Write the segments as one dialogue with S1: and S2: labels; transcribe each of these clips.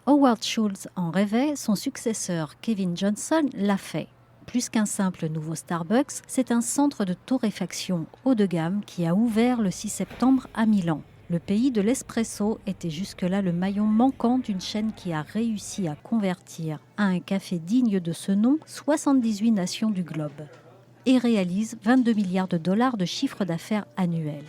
S1: Howard Schultz en rêvait, son successeur Kevin Johnson l'a fait. Plus qu'un simple nouveau Starbucks, c'est un centre de torréfaction haut de gamme qui a ouvert le 6 septembre à Milan. Le pays de l'espresso était jusque-là le maillon manquant d'une chaîne qui a réussi à convertir à un café digne de ce nom 78 nations du globe et réalise 22 milliards de dollars de chiffre d'affaires annuel.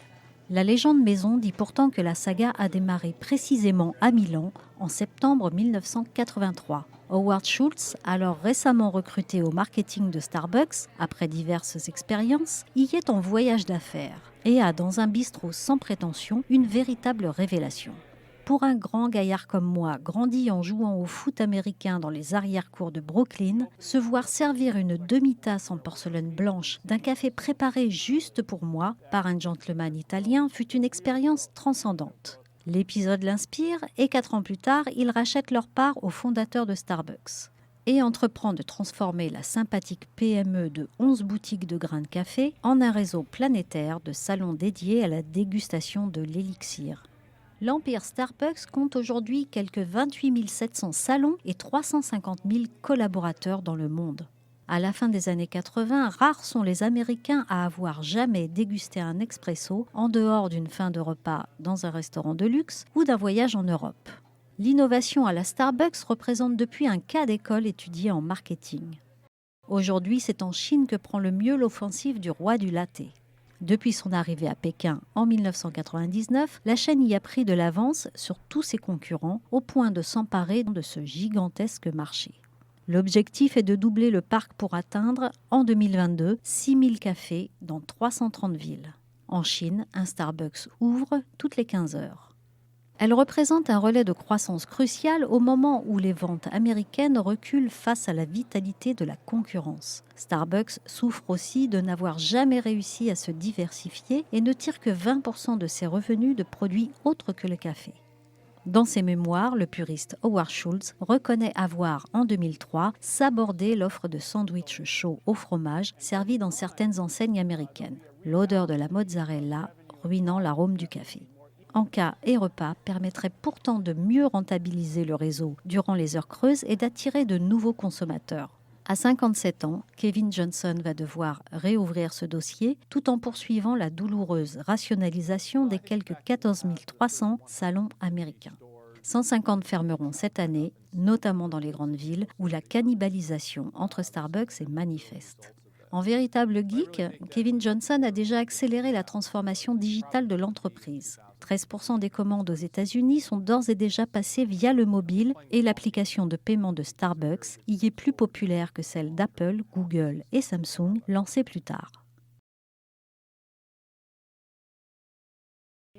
S1: La légende maison dit pourtant que la saga a démarré précisément à Milan en septembre 1983. Howard Schultz, alors récemment recruté au marketing de Starbucks, après diverses expériences, y est en voyage d'affaires et a, dans un bistrot sans prétention, une véritable révélation. Pour un grand gaillard comme moi, grandi en jouant au foot américain dans les arrière-cours de Brooklyn, se voir servir une demi-tasse en porcelaine blanche d'un café préparé juste pour moi par un gentleman italien fut une expérience transcendante. L'épisode l'inspire et 4 ans plus tard, il rachète leur part au fondateur de Starbucks et entreprend de transformer la sympathique PME de 11 boutiques de grains de café en un réseau planétaire de salons dédiés à la dégustation de l'élixir. L'empire Starbucks compte aujourd'hui quelques 28 700 salons et 350 000 collaborateurs dans le monde. À la fin des années 80, rares sont les Américains à avoir jamais dégusté un expresso en dehors d'une fin de repas dans un restaurant de luxe ou d'un voyage en Europe. L'innovation à la Starbucks représente depuis un cas d'école étudié en marketing. Aujourd'hui, c'est en Chine que prend le mieux l'offensive du roi du latte. Depuis son arrivée à Pékin en 1999, la chaîne y a pris de l'avance sur tous ses concurrents au point de s'emparer de ce gigantesque marché. L'objectif est de doubler le parc pour atteindre, en 2022, 6000 cafés dans 330 villes. En Chine, un Starbucks ouvre toutes les 15 heures. Elle représente un relais de croissance crucial au moment où les ventes américaines reculent face à la vitalité de la concurrence. Starbucks souffre aussi de n'avoir jamais réussi à se diversifier et ne tire que 20% de ses revenus de produits autres que le café. Dans ses mémoires, le puriste Howard Schultz reconnaît avoir, en 2003, sabordé l'offre de sandwichs chauds au fromage servie dans certaines enseignes américaines. L'odeur de la mozzarella ruinant l'arôme du café. Encas et repas permettraient pourtant de mieux rentabiliser le réseau durant les heures creuses et d'attirer de nouveaux consommateurs. À 57 ans, Kevin Johnson va devoir réouvrir ce dossier tout en poursuivant la douloureuse rationalisation des quelques 14 300 salons américains. 150 fermeront cette année, notamment dans les grandes villes où la cannibalisation entre Starbucks est manifeste. En véritable geek, Kevin Johnson a déjà accéléré la transformation digitale de l'entreprise. 13% des commandes aux États-Unis sont d'ores et déjà passées via le mobile et l'application de paiement de Starbucks y est plus populaire que celle d'Apple, Google et Samsung, lancée plus tard.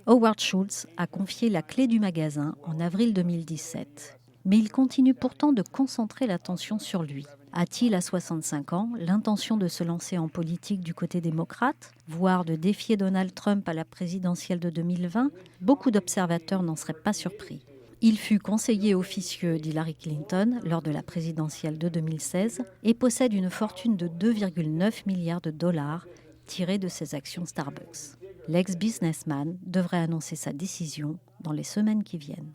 S1: Howard Schultz a confié la clé du magasin en avril 2017. Mais il continue pourtant de concentrer l'attention sur lui. A-t-il à 65 ans l'intention de se lancer en politique du côté démocrate, voire de défier Donald Trump à la présidentielle de 2020 ? Beaucoup d'observateurs n'en seraient pas surpris. Il fut conseiller officieux d'Hillary Clinton lors de la présidentielle de 2016 et possède une fortune de 2,9 milliards de dollars tirée de ses actions Starbucks. L'ex-businessman devrait annoncer sa décision dans les semaines qui viennent.